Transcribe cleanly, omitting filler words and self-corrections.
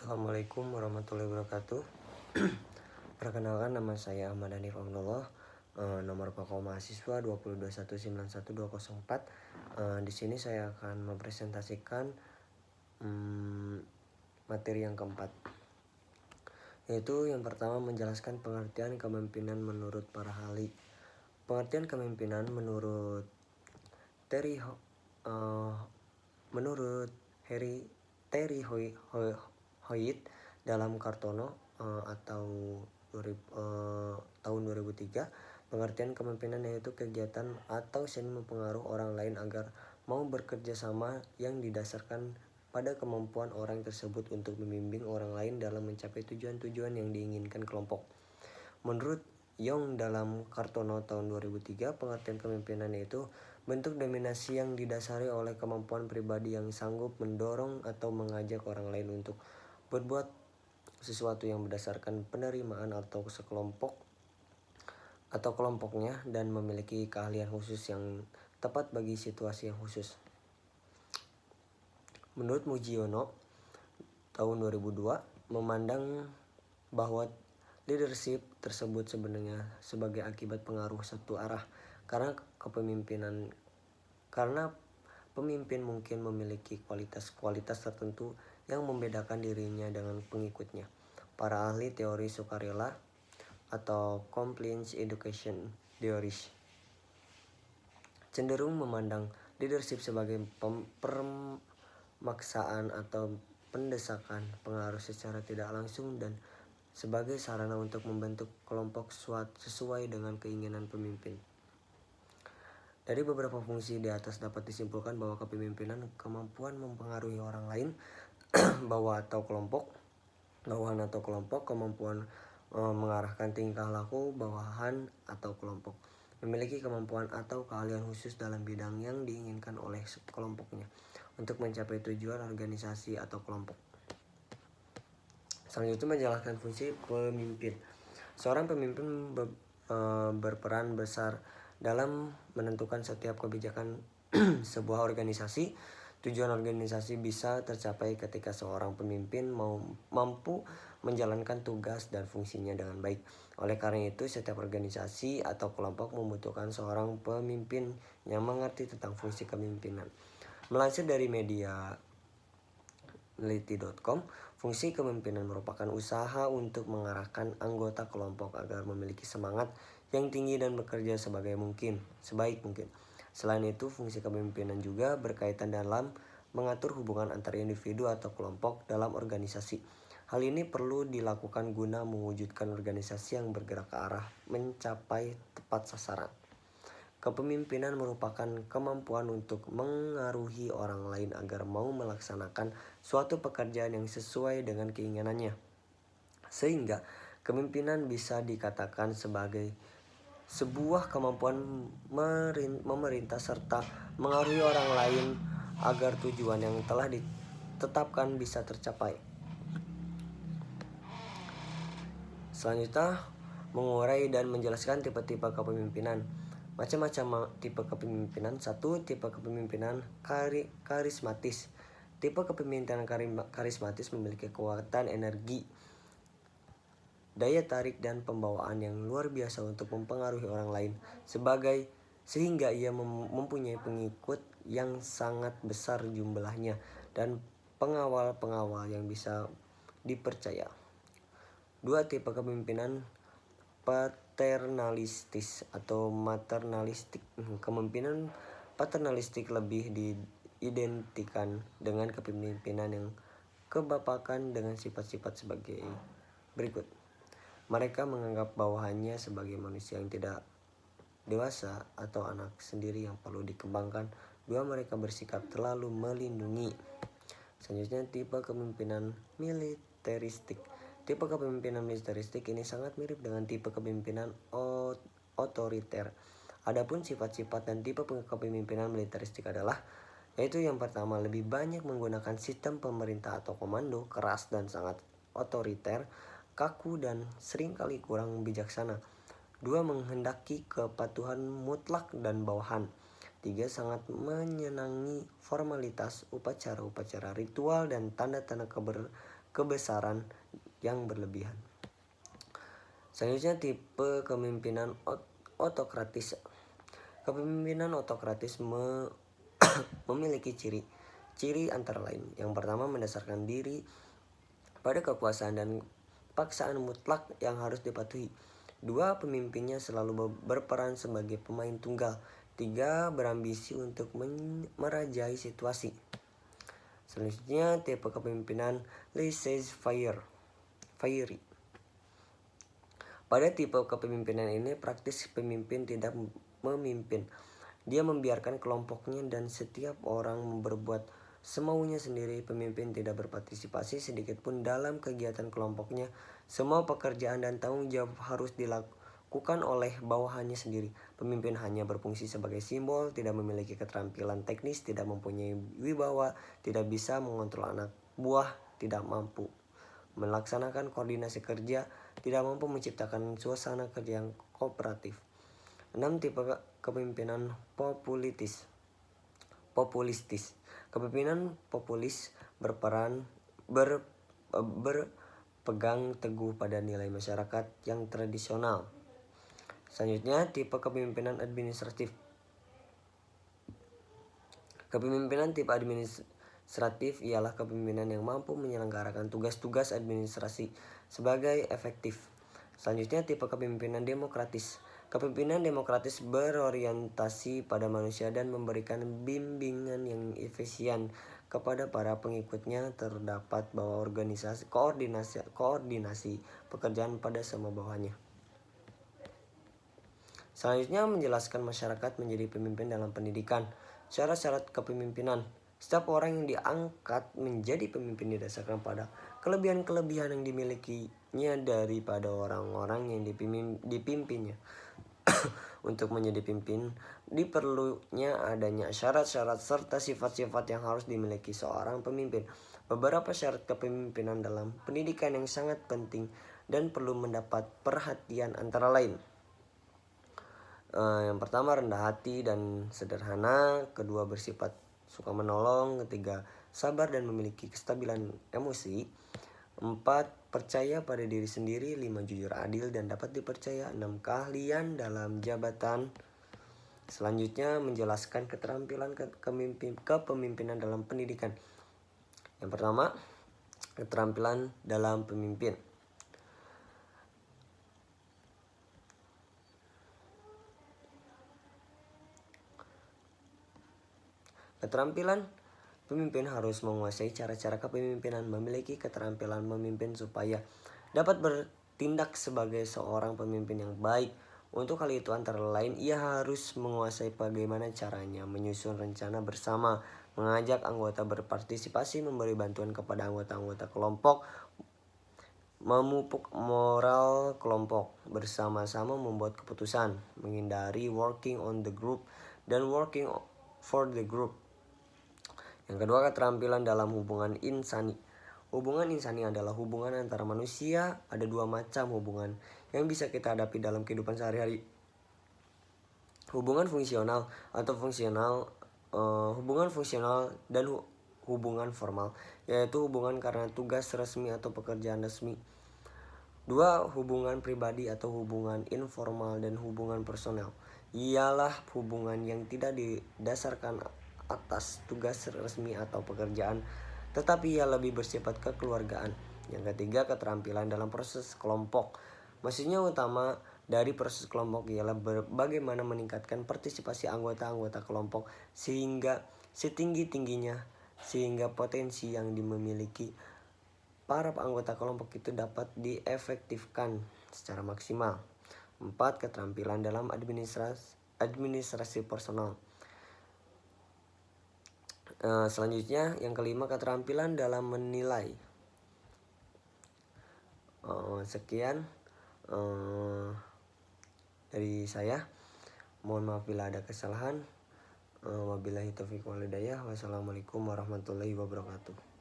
Assalamualaikum warahmatullahi wabarakatuh. Perkenalkan, nama saya Ahmad Hanif Abdullah. Nomor pokok mahasiswa 202191204. Di sini saya akan mempresentasikan materi yang keempat, yaitu yang pertama menjelaskan pengertian kepemimpinan menurut para ahli. Pengertian kepemimpinan menurut Terry Hoyt dalam Kartono atau tahun 2003. Pengertian kepemimpinan yaitu kegiatan atau seni mempengaruhi orang lain agar mau bekerja sama yang didasarkan pada kemampuan orang tersebut untuk membimbing orang lain dalam mencapai tujuan-tujuan yang diinginkan kelompok. Menurut Young dalam Kartono tahun 2003, pengertian kepemimpinan yaitu bentuk dominasi yang didasari oleh kemampuan pribadi yang sanggup mendorong atau mengajak orang lain untuk berbuat sesuatu yang berdasarkan penerimaan atau sekelompok atau kelompoknya dan memiliki keahlian khusus yang tepat bagi situasi yang khusus. Menurut Mujiono tahun 2002, memandang bahwa leadership tersebut sebenarnya sebagai akibat pengaruh satu arah karena pemimpin mungkin memiliki kualitas tertentu yang membedakan dirinya dengan pengikutnya. Para ahli teori sukarela atau compliance education theories cenderung memandang leadership sebagai pemaksaan atau pendesakan pengaruh secara tidak langsung dan sebagai sarana untuk membentuk kelompok sesuai dengan keinginan pemimpin. Dari beberapa fungsi di atas dapat disimpulkan bahwa kepemimpinan kemampuan mempengaruhi orang lain, bawahan atau kelompok, kemampuan mengarahkan tingkah laku bawahan atau kelompok, memiliki kemampuan atau keahlian khusus dalam bidang yang diinginkan oleh kelompoknya untuk mencapai tujuan organisasi atau kelompok. Selanjutnya menjelaskan fungsi pemimpin. Seorang pemimpin berperan besar dalam menentukan setiap kebijakan sebuah organisasi. Tujuan organisasi bisa tercapai ketika seorang pemimpin mampu menjalankan tugas dan fungsinya dengan baik. Oleh karena itu, setiap organisasi atau kelompok membutuhkan seorang pemimpin yang mengerti tentang fungsi kepemimpinan. Melansir dari media Liti.com, fungsi kepemimpinan merupakan usaha untuk mengarahkan anggota kelompok agar memiliki semangat yang tinggi dan bekerja sebaik mungkin. Selain itu, fungsi kepemimpinan juga berkaitan dalam mengatur hubungan antar individu atau kelompok dalam organisasi. Hal ini perlu dilakukan guna mewujudkan organisasi yang bergerak ke arah mencapai tepat sasaran. Kepemimpinan merupakan kemampuan untuk mengaruhi orang lain agar mau melaksanakan suatu pekerjaan yang sesuai dengan keinginannya. Sehingga kepemimpinan bisa dikatakan sebagai sebuah kemampuan memerintah serta mengaruhi orang lain agar tujuan yang telah ditetapkan bisa tercapai. Selanjutnya, mengurai dan menjelaskan tipe-tipe kepemimpinan. Macam-macam tipe kepemimpinan. 1. Tipe kepemimpinan karismatis. Tipe kepemimpinan karismatis memiliki kekuatan energi, daya tarik dan pembawaan yang luar biasa untuk mempengaruhi orang lain sehingga ia mempunyai pengikut yang sangat besar jumlahnya dan pengawal-pengawal yang bisa dipercaya. 2. Tipe kepemimpinan paternalistis atau maternalistik. Kepemimpinan paternalistik lebih diidentikan dengan kepemimpinan yang kebapakan dengan sifat-sifat sebagai berikut. Mereka menganggap bawahannya sebagai manusia yang tidak dewasa atau anak sendiri yang perlu dikembangkan. 2. Mereka bersikap terlalu melindungi. Selanjutnya, tipe kepemimpinan militeristik. Tipe kepemimpinan militeristik ini sangat mirip dengan tipe kepemimpinan otoriter. Adapun sifat-sifat dan tipe kepemimpinan militeristik adalah, yaitu yang pertama, lebih banyak menggunakan sistem pemerintah atau komando, keras dan sangat otoriter, kaku dan seringkali kurang bijaksana. 2. Menghendaki kepatuhan mutlak dan bawahan. 3. Sangat menyenangi formalitas, upacara-upacara, ritual dan tanda-tanda kebesaran yang berlebihan. Selanjutnya tipe kepemimpinan otokratis. Kepemimpinan otokratis memiliki ciri antara lain. Yang pertama, mendasarkan diri pada kekuasaan dan paksaan mutlak yang harus dipatuhi. 2. Pemimpinnya selalu berperan sebagai pemain tunggal. 3. Berambisi untuk merajai situasi. Selanjutnya tipe kepemimpinan laissez-faire. Pada tipe kepemimpinan ini, praktis pemimpin tidak memimpin. Dia membiarkan kelompoknya dan setiap orang berbuat semaunya sendiri. Pemimpin tidak berpartisipasi sedikitpun dalam kegiatan kelompoknya. Semua pekerjaan dan tanggung jawab harus dilakukan oleh bawahannya sendiri. Pemimpin hanya berfungsi sebagai simbol, tidak memiliki keterampilan teknis, tidak mempunyai wibawa, tidak bisa mengontrol anak buah, tidak mampu melaksanakan koordinasi kerja, tidak mampu menciptakan suasana kerja yang kooperatif. 6. Tipe kepemimpinan populistis. Kepemimpinan populis berpegang teguh pada nilai masyarakat yang tradisional. Selanjutnya tipe kepemimpinan administratif. Kepemimpinan tipe administratif ialah kepemimpinan yang mampu menyelenggarakan tugas-tugas administrasi sebagai efektif. Selanjutnya tipe kepemimpinan demokratis. Kepemimpinan demokratis berorientasi pada manusia dan memberikan bimbingan yang efisien kepada para pengikutnya. Terdapat bahwa koordinasi pekerjaan pada semua bawahannya. Selanjutnya menjelaskan masyarakat menjadi pemimpin dalam pendidikan. Syarat-syarat kepemimpinan. Setiap orang yang diangkat menjadi pemimpin didasarkan pada kelebihan-kelebihan yang dimilikinya daripada orang-orang yang dipimpinnya. Untuk menjadi pemimpin, diperlunya adanya syarat-syarat serta sifat-sifat yang harus dimiliki seorang pemimpin. Beberapa syarat kepemimpinan dalam pendidikan yang sangat penting dan perlu mendapat perhatian antara lain. Yang pertama, rendah hati dan sederhana. Kedua, bersifat suka menolong. Ketiga, sabar dan memiliki kestabilan emosi. 4. Percaya pada diri sendiri. 5. Jujur, adil dan dapat dipercaya. 6. Keahlian dalam jabatan. Selanjutnya menjelaskan keterampilan kepemimpinan dalam pendidikan. Yang pertama, keterampilan dalam pemimpin. Keterampilan pemimpin harus menguasai cara-cara kepemimpinan, memiliki keterampilan memimpin supaya dapat bertindak sebagai seorang pemimpin yang baik. Untuk hal itu antara lain, ia harus menguasai bagaimana caranya menyusun rencana bersama, mengajak anggota berpartisipasi, memberi bantuan kepada anggota-anggota kelompok, memupuk moral kelompok, bersama-sama membuat keputusan, menghindari working on the group dan working for the group. Yang kedua, keterampilan dalam hubungan insani. Hubungan insani adalah hubungan antara manusia. Ada 2 macam hubungan yang bisa kita hadapi dalam kehidupan sehari-hari. Hubungan fungsional atau hubungan fungsional dan hubungan formal, yaitu hubungan karena tugas resmi atau pekerjaan resmi. 2. Hubungan pribadi atau hubungan informal dan hubungan personal, ialah hubungan yang tidak didasarkan atas tugas resmi atau pekerjaan, tetapi ia lebih bersifat kekeluargaan. Yang ketiga, keterampilan dalam proses kelompok. Maksudnya utama dari proses kelompok ialah bagaimana meningkatkan partisipasi anggota-anggota kelompok sehingga setinggi-tingginya, sehingga potensi yang dimiliki para anggota kelompok itu dapat diefektifkan secara maksimal. 4. Keterampilan dalam administrasi personal. Selanjutnya yang kelima, keterampilan dalam menilai. Sekian dari saya. Mohon maaf bila ada kesalahan. Wabillahi taufiq wal hidayah. Wassalamualaikum warahmatullahi wabarakatuh.